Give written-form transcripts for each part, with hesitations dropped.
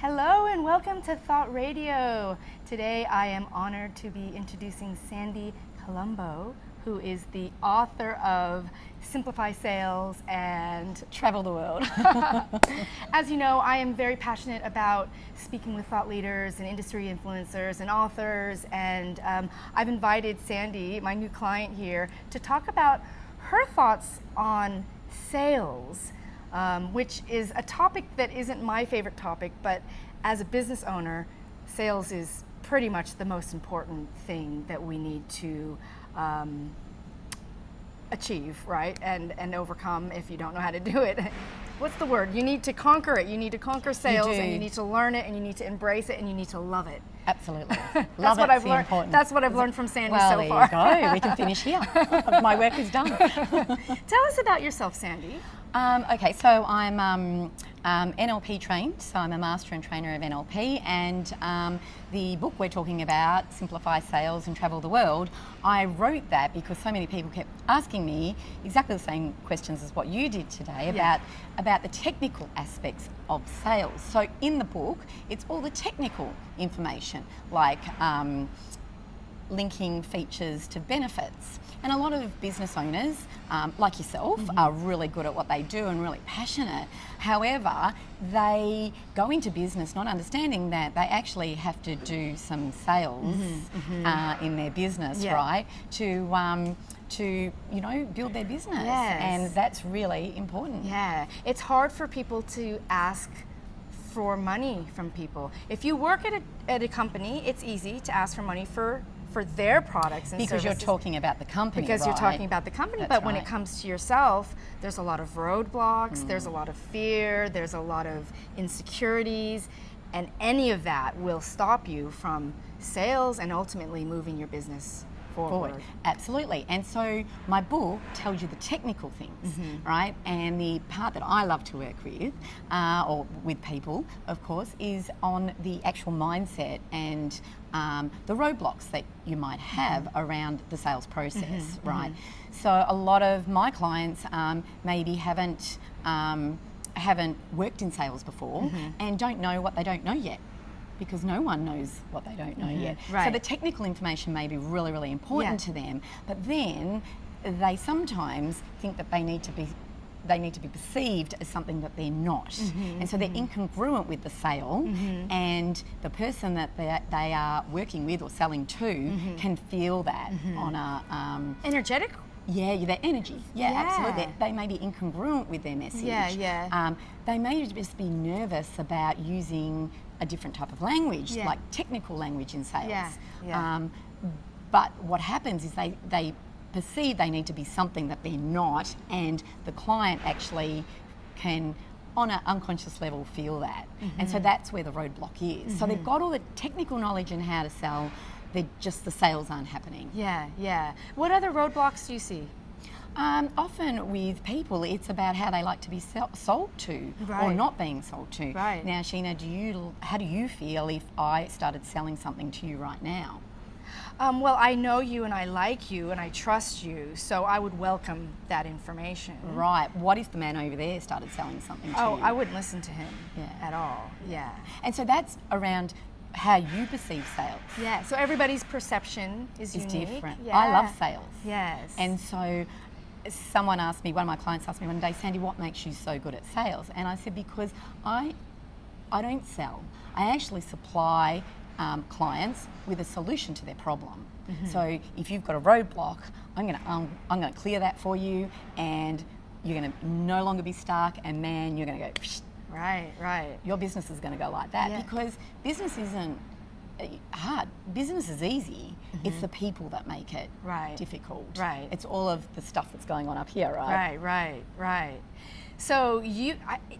Hello and welcome to Thought Radio. Today I am honored to be introducing Sandy Colombo, who is the author of Simplify Sales and Travel the World. As you know, I am very passionate about speaking with thought leaders and industry influencers and authors, and I've invited Sandy, my new client here, to talk about her thoughts on sales. Which is a topic that isn't my favorite topic, but as a business owner, sales is pretty much the most important thing that we need to achieve, right? And overcome if you don't know how to do it. What's the word? You need to conquer it. You need to conquer sales, and you need to learn it, and you need to embrace it, and you need to love it. Absolutely. That's what I've learned. That's what I've learned from Sandy so far. Well, there you go. We can finish here. My work is done. Tell us about yourself, Sandy. Okay, so I'm NLP trained, so I'm a master and trainer of NLP, and the book we're talking about, Simplify Sales and Travel the World, I wrote that because so many people kept asking me exactly the same questions as what you did today about the technical aspects of sales. So in the book, it's all the technical information, like linking features to benefits. And a lot of business owners, like yourself, are really good at what they do and really passionate. However, they go into business not understanding that they actually have to do some sales in their business, right? To build their business. Yes. And that's really important. Yeah, it's hard for people to ask for money from people. If you work at a company, it's easy to ask for money for their products and because services. you're talking about the company, because you're talking about the company. That's but when right. it comes to yourself, there's a lot of roadblocks, there's a lot of fear, there's a lot of insecurities, and any of that will stop you from sales and ultimately moving your business forward. Absolutely. And so my book tells you the technical things, right? And the part that I love to work with, or with people, of course, is on the actual mindset and the roadblocks that you might have around the sales process, right? So a lot of my clients maybe haven't worked in sales before and don't know what they don't know yet, because no one knows what they don't know yet. Right. So the technical information may be really, really important to them, but then they sometimes think that they need to be perceived as something that they're not. And so they're incongruent with the sale, and the person that they are working with or selling to can feel that on a... Energetic? Yeah, their energy. Yeah, absolutely. They may be incongruent with their message. They may just be nervous about using a different type of language, like technical language in sales. But what happens is they perceive they need to be something that they're not, and the client actually can, on an unconscious level, feel that. And so that's where the roadblock is. So they've got all the technical knowledge in how to sell, the sales aren't happening. What other roadblocks do you see? Often with people, it's about how they like to be sold to, or not being sold to. Now, Sheena, how do you feel if I started selling something to you right now? Well, I know you and I like you and I trust you, so I would welcome that information. Right. What if the man over there started selling something to you? Oh, I wouldn't listen to him at all. And so that's around how you perceive sales. So everybody's perception is unique. Different. I love sales. Yes. And so one of my clients asked me one day, Sandy, what makes you so good at sales? And I said, because I don't sell. I actually supply clients with a solution to their problem. So if you've got a roadblock, I'm going to clear that for you, and you're going to no longer be stuck, and then you're going to go, psh, Right. your business is going to go like that, because business isn't hard. Business is easy. It's the people that make it difficult. It's all of the stuff that's going on up here, right? Right. So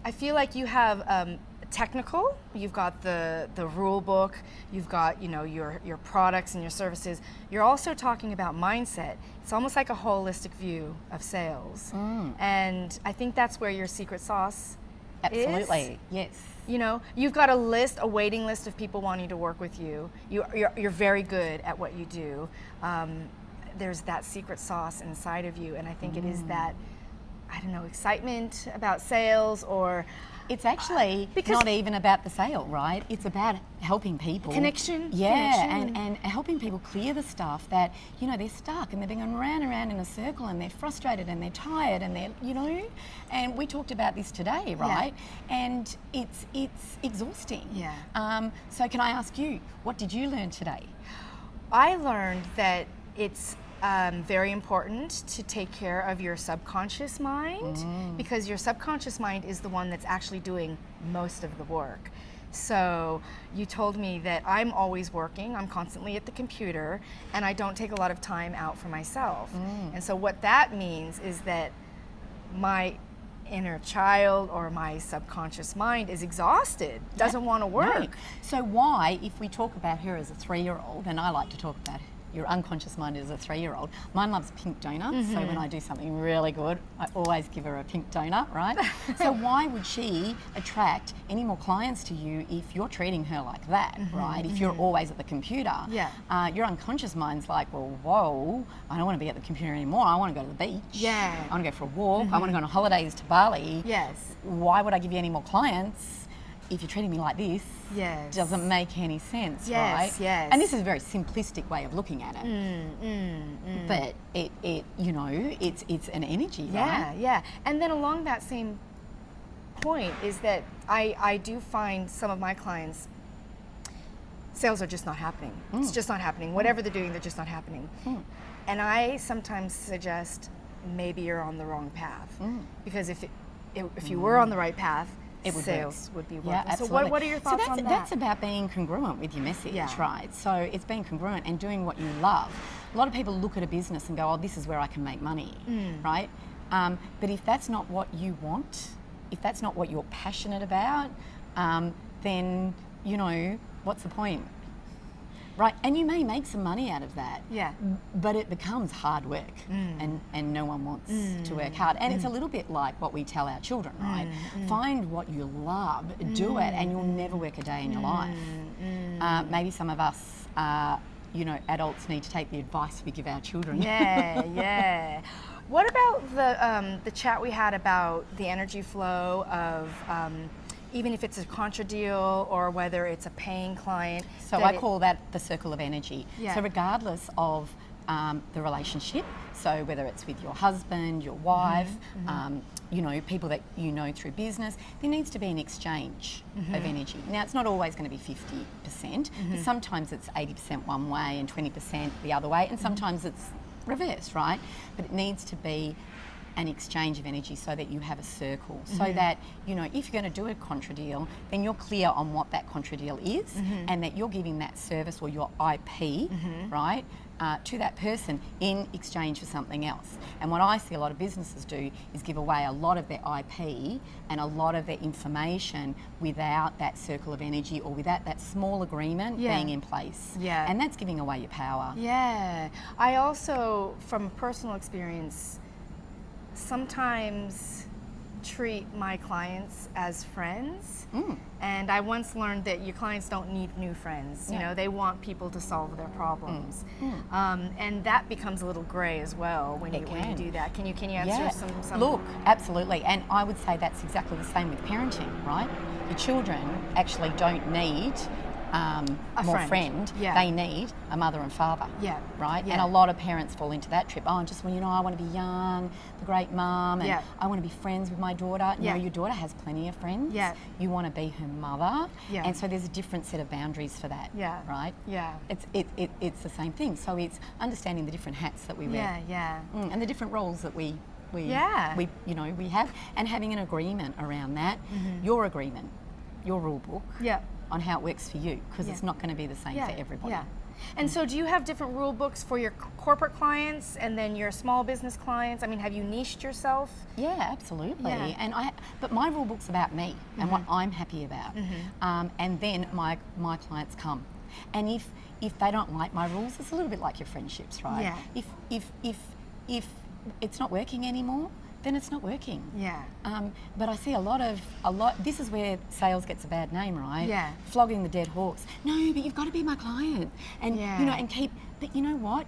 I feel like you have technical. You've got the rule book. You've got your products and your services. You're also talking about mindset. It's almost like a holistic view of sales, and I think that's where your secret sauce. Absolutely. Yes. You've got a waiting list of people wanting to work with you. You're very good at what you do. There's that secret sauce inside of you, and I think it is that I don't know, excitement about sales, or it's actually not even about the sale, right? It's about helping people. Connection. And helping people clear the stuff that, you know, they're stuck and they're being going round and round in a circle and they're frustrated and they're tired and they're, you know, and we talked about this today, right? Yeah. And it's exhausting. Yeah. So can I ask you, what did you learn today? I learned that it's very important to take care of your subconscious mind, because your subconscious mind is the one that's actually doing most of the work. So you told me that I'm always working, I'm constantly at the computer, and I don't take a lot of time out for myself. And so what that means is that my inner child or my subconscious mind is exhausted, doesn't want to work. Right. So why, if we talk about her as a 3-year-old, and I like to talk about your unconscious mind as a 3-year-old, mine loves pink donuts, so when I do something really good, I always give her a pink donut, right? So why would she attract any more clients to you if you're treating her like that, right? If you're always at the computer, your unconscious mind's like, well, whoa, I don't want to be at the computer anymore, I want to go to the beach, yeah, I want to go for a walk, I want to go on holidays to Bali. Yes. Why would I give you any more clients if you're treating me like this? Yes. Doesn't make any sense, yes, right? Yes. And this is a very simplistic way of looking at it. But it you know, it's an energy, right? Yeah. And then along that same point is that I do find some of my clients, sales are just not happening. It's just not happening. Whatever they're doing, they're just not happening. And I sometimes suggest maybe you're on the wrong path, because if you were on the right path, sales would be working. Yeah, absolutely. So what are your thoughts on that? That's about being congruent with your message, right? So it's being congruent and doing what you love. A lot of people look at a business and go, oh, this is where I can make money, right? But if that's not what you want, if that's not what you're passionate about, then, you know, what's the point? Right, and you may make some money out of that, but it becomes hard work, and no one wants to work hard. And it's a little bit like what we tell our children, right? Find what you love, do it, and you'll never work a day in your life. Maybe some of us, you know, adults need to take the advice we give our children. Yeah. What about the chat we had about the energy flow of even if it's a contra deal or whether it's a paying client? So I call that the circle of energy. So regardless of the relationship, so whether it's with your husband, your wife, you know, people that you know through business, there needs to be an exchange of energy. Now, it's not always going to be 50%, but sometimes it's 80% one way and 20% the other way, and sometimes it's reversed, right? But it needs to be an exchange of energy so that you have a circle, so that, you know, if you're going to do a contra deal, then you're clear on what that contra deal is, and that you're giving that service or your IP, right, to that person in exchange for something else. And what I see a lot of businesses do is give away a lot of their IP and a lot of their information without that circle of energy or without that small agreement being in place. And that's giving away your power. I also, from personal experience, sometimes treat my clients as friends, and I once learned that your clients don't need new friends. You know, they want people to solve their problems, and that becomes a little grey as well when you do that. Can you answer some? Look, absolutely, and I would say that's exactly the same with parenting, right? Your children actually don't need a friend. They need a mother and father, right? And a lot of parents fall into that trip. Oh, just, well, you know, I want to be young, the great mum, and I want to be friends with my daughter. No, your daughter has plenty of friends. You want to be her mother, and so there's a different set of boundaries for that, right? It's the same thing. So it's understanding the different hats that we wear, and the different roles that we you know, we have, and having an agreement around that. Your agreement, your rule book. On how it works for you, because it's not going to be the same for everybody. And so do you have different rule books for your corporate clients and then your small business clients? I mean, have you niched yourself? Yeah, absolutely. And but my rule book's about me and what I'm happy about. And then my clients come. And if they don't like my rules, it's a little bit like your friendships, right? If it's not working anymore, then it's not working. But I see a lot. This is where sales gets a bad name, right? Flogging the dead horse. No, but you've got to be my client, and you know, and keep. But you know what?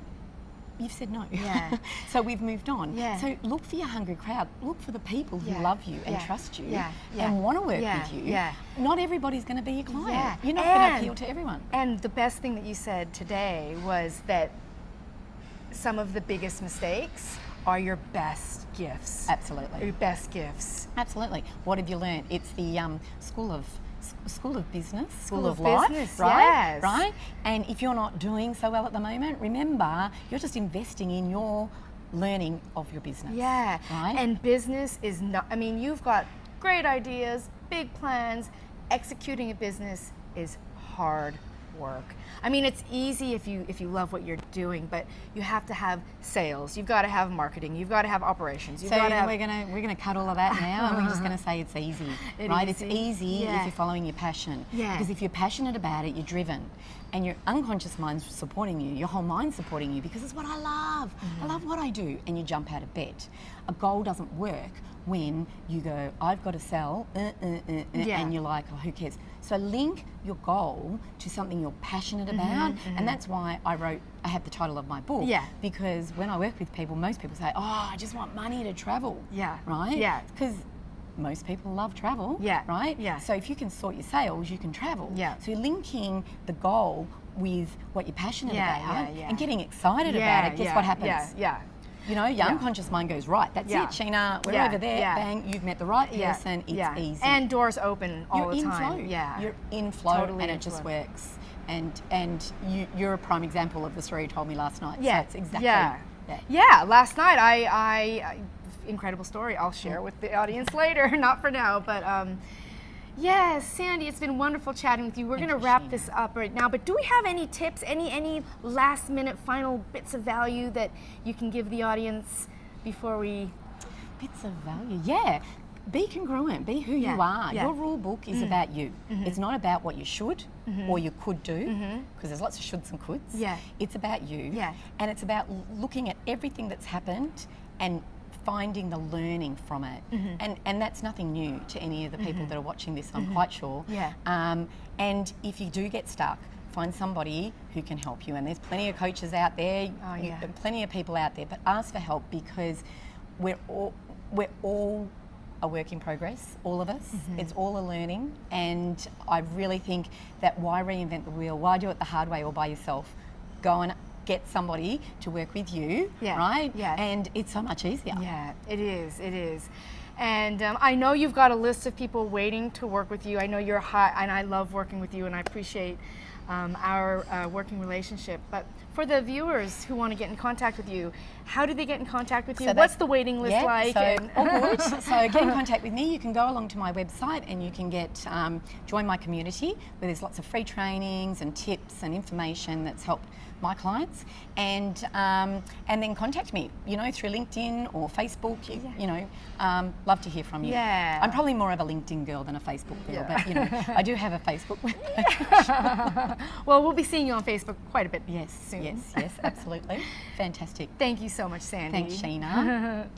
you've said no. Yeah. So we've moved on. Yeah. So look for your hungry crowd. Look for the people who love you and trust you and want to work with you. Yeah. Not everybody's going to be your client. Yeah. You're not going to appeal to everyone. And the best thing that you said today was that some of the biggest mistakes are your best gifts. Absolutely. Your best gifts. Absolutely. What have you learned? It's the school of business, School of life, business, right? yes. Right? And if you're not doing so well at the moment, remember, you're just investing in your learning of your business. Yeah. Right? And business is not, I mean, you've got great ideas, big plans. Executing a business is hard work. I mean, it's easy if you love what you're doing, but you have to have sales. You've got to have marketing. You've got to have operations. You've got to have... we're gonna cut all of that now, and we're just gonna say it's easy, right? It's easy if you're following your passion. Yeah. Because if you're passionate about it, you're driven, and your unconscious mind's supporting you. Your whole mind's supporting you because it's what I love. I love what I do, and you jump out of bed. A goal doesn't work when you go, I've got to sell, and you're like, oh, who cares? So link your goal to something you're passionate about, and that's why I have the title of my book. Yeah. Because when I work with people, most people say, oh, I just want money to travel. Yeah. Right? Yeah. Because most people love travel. Yeah. Right? Yeah. So if you can sort your sales, you can travel. Yeah. So you're linking the goal with what you're passionate about and getting excited Yeah, about it. Guess what happens? Yeah. You know, your unconscious mind goes, right, that's it, Sheena, we're over there, bang, you've met the right person, it's easy. And doors open all the time. Flow. Yeah. You're in flow, Totally and in it just flow. works. And you're a prime example of the story you told me last night. Yeah. So it's exactly. Yeah, last night I incredible story. I'll share with the audience later, not for now, but yes, Sandy, it's been wonderful chatting with you. We're going to wrap this up right now, but do we have any tips, any last minute final bits of value that you can give the audience before we... Bits of value, yeah. Be congruent, be who you are. Yeah. Your rule book is about you. It's not about what you should or you could do, because there's lots of shoulds and coulds. Yeah. It's about you. Yeah. And it's about looking at everything that's happened and finding the learning from it. And that's nothing new to any of the people that are watching this, I'm quite sure. Yeah. And if you do get stuck, find somebody who can help you. And there's plenty of coaches out there, plenty of people out there, but ask for help, because we're all a work in progress, all of us. It's all a learning, and I really think that why reinvent the wheel? Why do it the hard way or by yourself? Go and get somebody to work with you, right? Yeah. And it's so much easier. Yeah, it is. And I know you've got a list of people waiting to work with you. I know you're hot, and I love working with you, and I appreciate our working relationship. But for the viewers who want to get in contact with you, how do they get in contact with you? What's the waiting list like? So get in contact with me. You can go along to my website and you can get join my community, where there's lots of free trainings and tips and information that's helped my clients, and then contact me, through LinkedIn or Facebook. Love to hear from you. Yeah. I'm probably more of a LinkedIn girl than a Facebook girl, but I do have a Facebook page. Well, we'll be seeing you on Facebook quite a bit soon. Yes, absolutely. Fantastic. Thank you so much, Sandy. Thanks, Sheena.